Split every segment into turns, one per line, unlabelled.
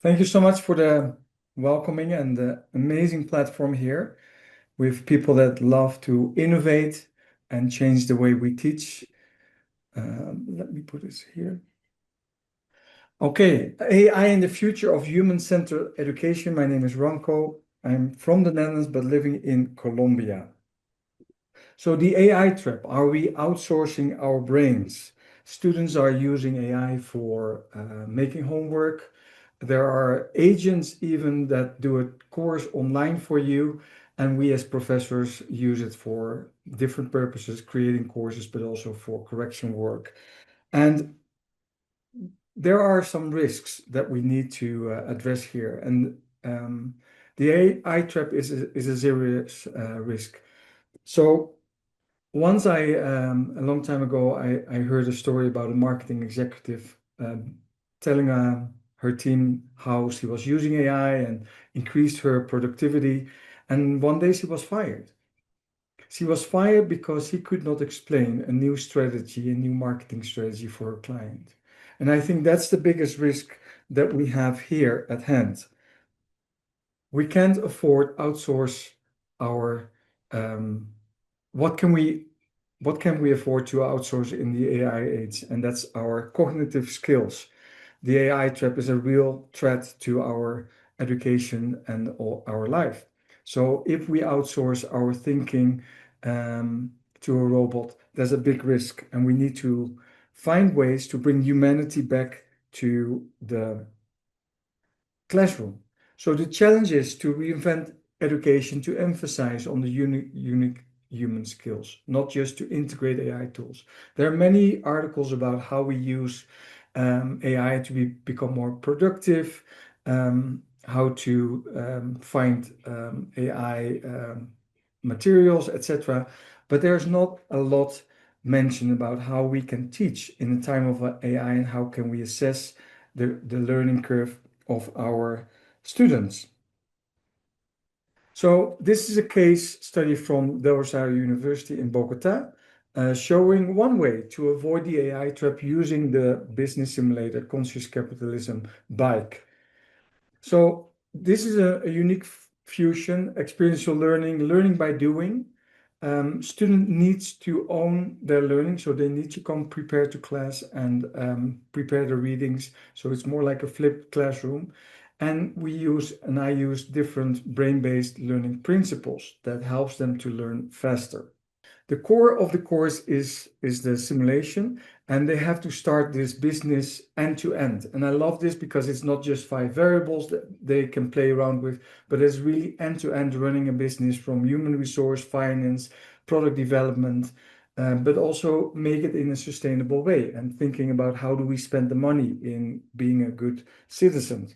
Thank you so much for the welcoming and the amazing platform here with people that love to innovate and change the way we teach. Let me put this here. Okay, AI in the future of human-centered education. My name is Ranco. I'm from the Netherlands, but living in Colombia. So the AI trap, are we outsourcing our brains? Students are using AI for making homework. There are agents even that do a course online for you, and we as professors use it for different purposes, creating courses, but also for correction work. And there are some risks that we need to address here. And the AI trap is a serious risk. So once a long time ago, I heard a story about a marketing executive telling her team how she was using AI and increased her productivity. And one day she was fired. She was fired because she could not explain a new strategy, a new marketing strategy for her client. And I think that's the biggest risk that we have here at hand. We can't afford outsource our what can we afford to outsource in the AI age? And that's our cognitive skills. The AI trap is a real threat to our education and our life. So if we outsource our thinking to a robot, there's a big risk, and we need to find ways to bring humanity back to the classroom. So the challenge is to reinvent education to emphasize on the unique human skills, not just to integrate AI tools. There are many articles about how we use AI to become more productive, how to find AI materials, etc. But there's not a lot mentioned about how we can teach in the time of AI and how can we assess the learning curve of our students. So this is a case study from Del Rosario University in Bogota, showing one way to avoid the AI trap using the business simulator Conscious Capitalism bike. So this is a unique fusion, experiential learning by doing. Student needs to own their learning, so they need to come prepared to class and prepare the readings. So it's more like a flipped classroom. And I use different brain-based learning principles that helps them to learn faster. The core of the course is the simulation, and they have to start this business end to end. And I love this because it's not just 5 variables that they can play around with, but it's really end to end running a business from human resource, finance, product development, but also make it in a sustainable way and thinking about how do we spend the money in being a good citizen.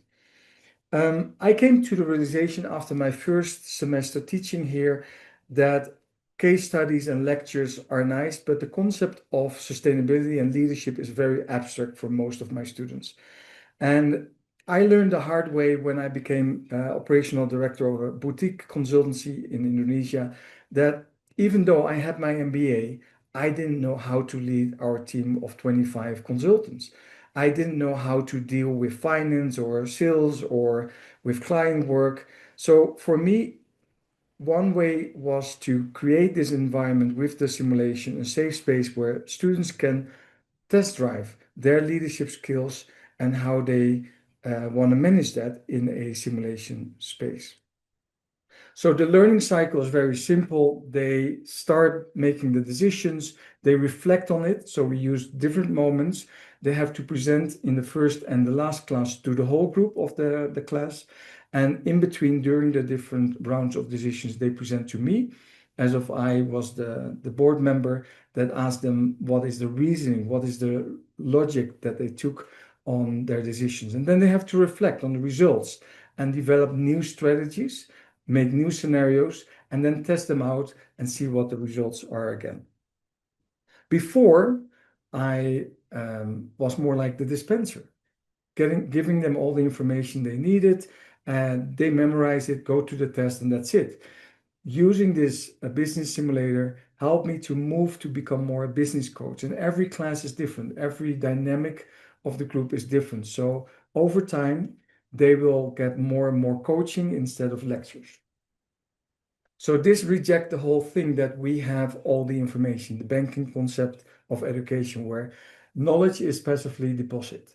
I came to the realization after my first semester teaching here that case studies and lectures are nice, but the concept of sustainability and leadership is very abstract for most of my students. And I learned the hard way when I became operational director of a boutique consultancy in Indonesia that even though I had my MBA, I didn't know how to lead our team of 25 consultants. I didn't know how to deal with finance or sales or with client work. So for me, one way was to create this environment with the simulation, a safe space where students can test drive their leadership skills and how they want to manage that in a simulation space. So the learning cycle is very simple. They start making the decisions, they reflect on it. So we use different moments. They have to present in the first and the last class to the whole group of the class. And in between, during the different rounds of decisions, they present to me, as if I was the board member that asked them what is the reasoning, what is the logic that they took on their decisions. And then they have to reflect on the results and develop new strategies, make new scenarios, and then test them out and see what the results are again. Before, I was more like the dispenser, giving them all the information they needed, and they memorize it, go to the test, and that's it. Using this business simulator helped me to move to become more a business coach. And every class is different. Every dynamic of the group is different. So over time, they will get more and more coaching instead of lectures. So this rejects the whole thing that we have all the information, the banking concept of education, where knowledge is passively deposited.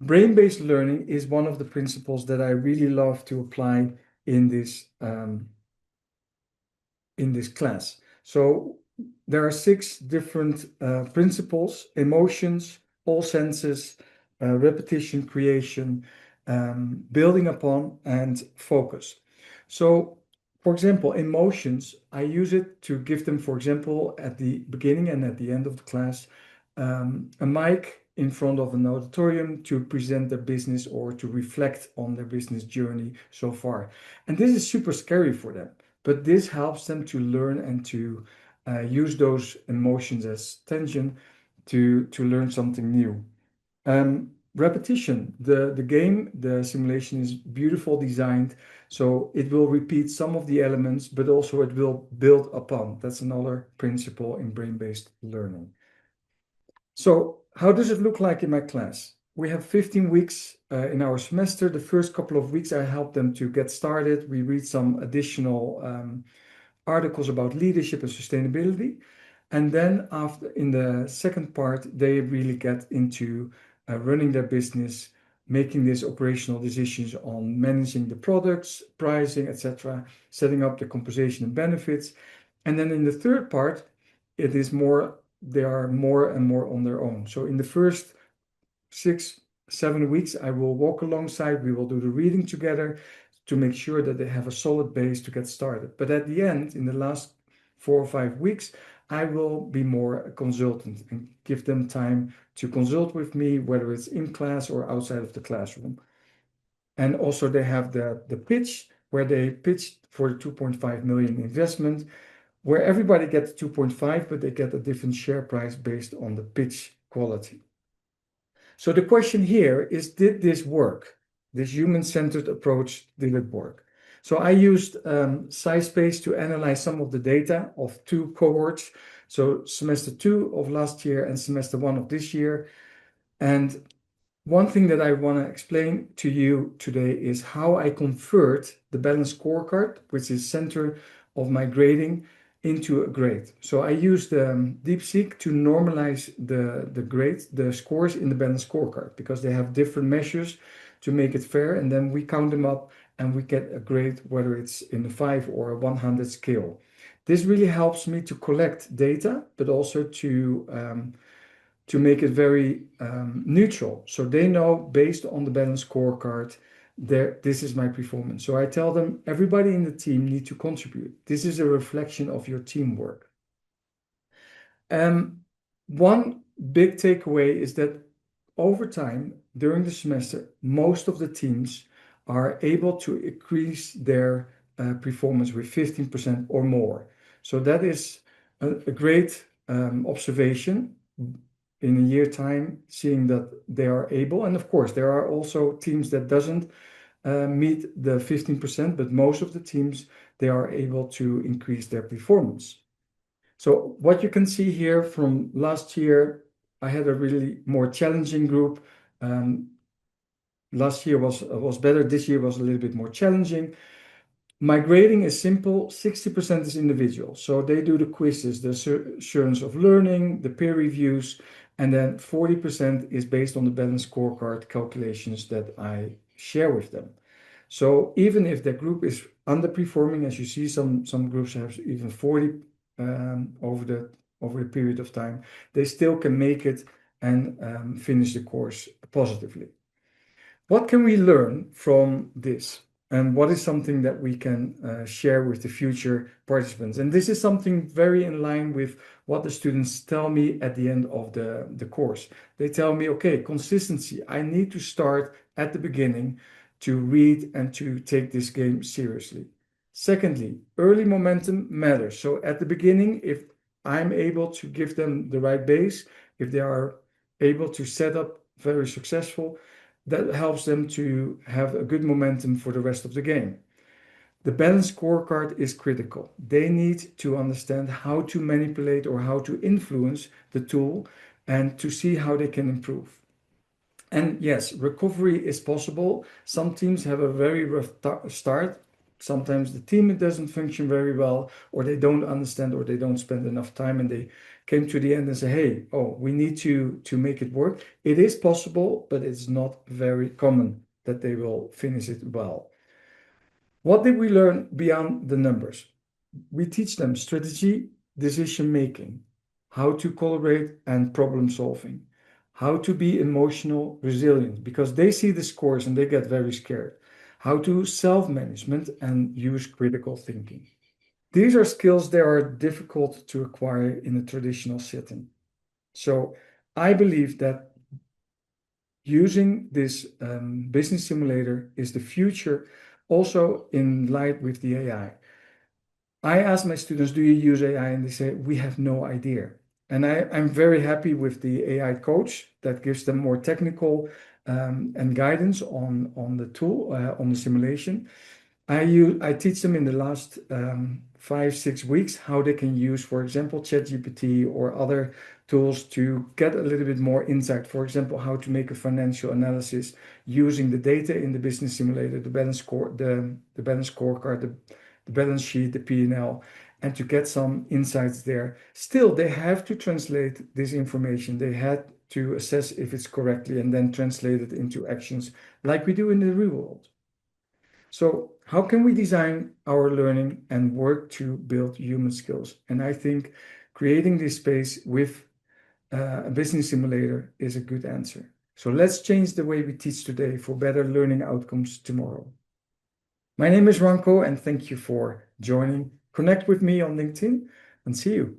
Brain-based learning is one of the principles that I really love to apply in this class. So there are 6 different principles: emotions, all senses, repetition, creation, building upon, and focus. So, for example, emotions, I use it to give them, for example, at the beginning and at the end of the class, a mic in front of an auditorium to present their business or to reflect on their business journey so far. And this is super scary for them, but this helps them to learn and to use those emotions as tension to learn something new. Repetition, the game, the simulation is beautiful designed, so it will repeat some of the elements, but also it will build upon. That's another principle in brain-based learning. So how does it look like in my class? We have 15 weeks in our semester. The first couple of weeks, I help them to get started. We read some additional articles about leadership and sustainability. And then after, in the second part, they really get into running their business, making these operational decisions on managing the products, pricing, etc., setting up the compensation and benefits. And then in the third part, it is more, they are more and more on their own. So in the first 6, 7 weeks, I will walk alongside, we will do the reading together to make sure that they have a solid base to get started. But at the end, in the last 4 or 5 weeks, I will be more a consultant and give them time to consult with me, whether it's in class or outside of the classroom. And also they have the pitch, where they pitch for the 2.5 million investment, where everybody gets 2.5, but they get a different share price based on the pitch quality. So the question here is, did this work? This human-centered approach, did it work? So I used SciSpace to analyze some of the data of 2 cohorts. So semester 2 of last year and semester 1 of this year. And one thing that I want to explain to you today is how I convert the balanced scorecard, which is center of my grading, into a grade. So I used DeepSeek to normalize the grades, the scores in the balanced scorecard, because they have different measures to make it fair, and then we count them up and we get a grade, whether it's in a 5 or a 100 scale. This really helps me to collect data, but also to make it very neutral. So they know, based on the balanced scorecard, this is my performance. So I tell them, everybody in the team needs to contribute. This is a reflection of your teamwork. One big takeaway is that over time, during the semester, most of the teams are able to increase their performance with 15% or more. So that is a great observation in a year time, seeing that they are able. And of course, there are also teams that doesn't meet the 15%, but most of the teams, they are able to increase their performance. So what you can see here from last year, I had a really more challenging group. Last year was better. This year was a little bit more challenging. My grading is simple. 60% is individual. So they do the quizzes, the assurance of learning, the peer reviews, and then 40% is based on the balanced scorecard calculations that I share with them. So even if the group is underperforming, as you see, some groups have even 40 over the period of time, they still can make it and finish the course positively. What can we learn from this? And what is something that we can share with the future participants? And this is something very in line with what the students tell me at the end of the course. They tell me, okay, consistency. I need to start at the beginning to read and to take this game seriously. Secondly, early momentum matters. So at the beginning, if I'm able to give them the right base, if they are able to set up very successful, that helps them to have a good momentum for the rest of the game. The balanced scorecard is critical. They need to understand how to manipulate or how to influence the tool and to see how they can improve. And yes, recovery is possible. Some teams have a very rough start. Sometimes the team doesn't function very well, or they don't understand, or they don't spend enough time, and they came to the end and say, "Hey, oh, we need to make it work." It is possible, but it's not very common that they will finish it well. What did we learn beyond the numbers? We teach them strategy, decision making, how to collaborate and problem solving, how to be emotional resilient because they see the scores and they get very scared, how to self-management and use critical thinking. These are skills that are difficult to acquire in a traditional setting. So I believe that using this business simulator is the future also in light with the AI. I ask my students, do you use AI? And they say, we have no idea. And I'm very happy with the AI coach that gives them more technical and guidance on the tool, on the simulation. I teach them in the last 5, 6 weeks how they can use, for example, ChatGPT or other tools to get a little bit more insight. For example, how to make a financial analysis using the data in the business simulator, the balance score, the balance scorecard, the balance sheet, the P&L, and to get some insights there. Still, they have to translate this information. They had to assess if it's correctly and then translate it into actions like we do in the real world. So how can we design our learning and work to build human skills? And I think creating this space with a business simulator is a good answer. So let's change the way we teach today for better learning outcomes tomorrow. My name is Ranco, and thank you for joining. Connect with me on LinkedIn and see you.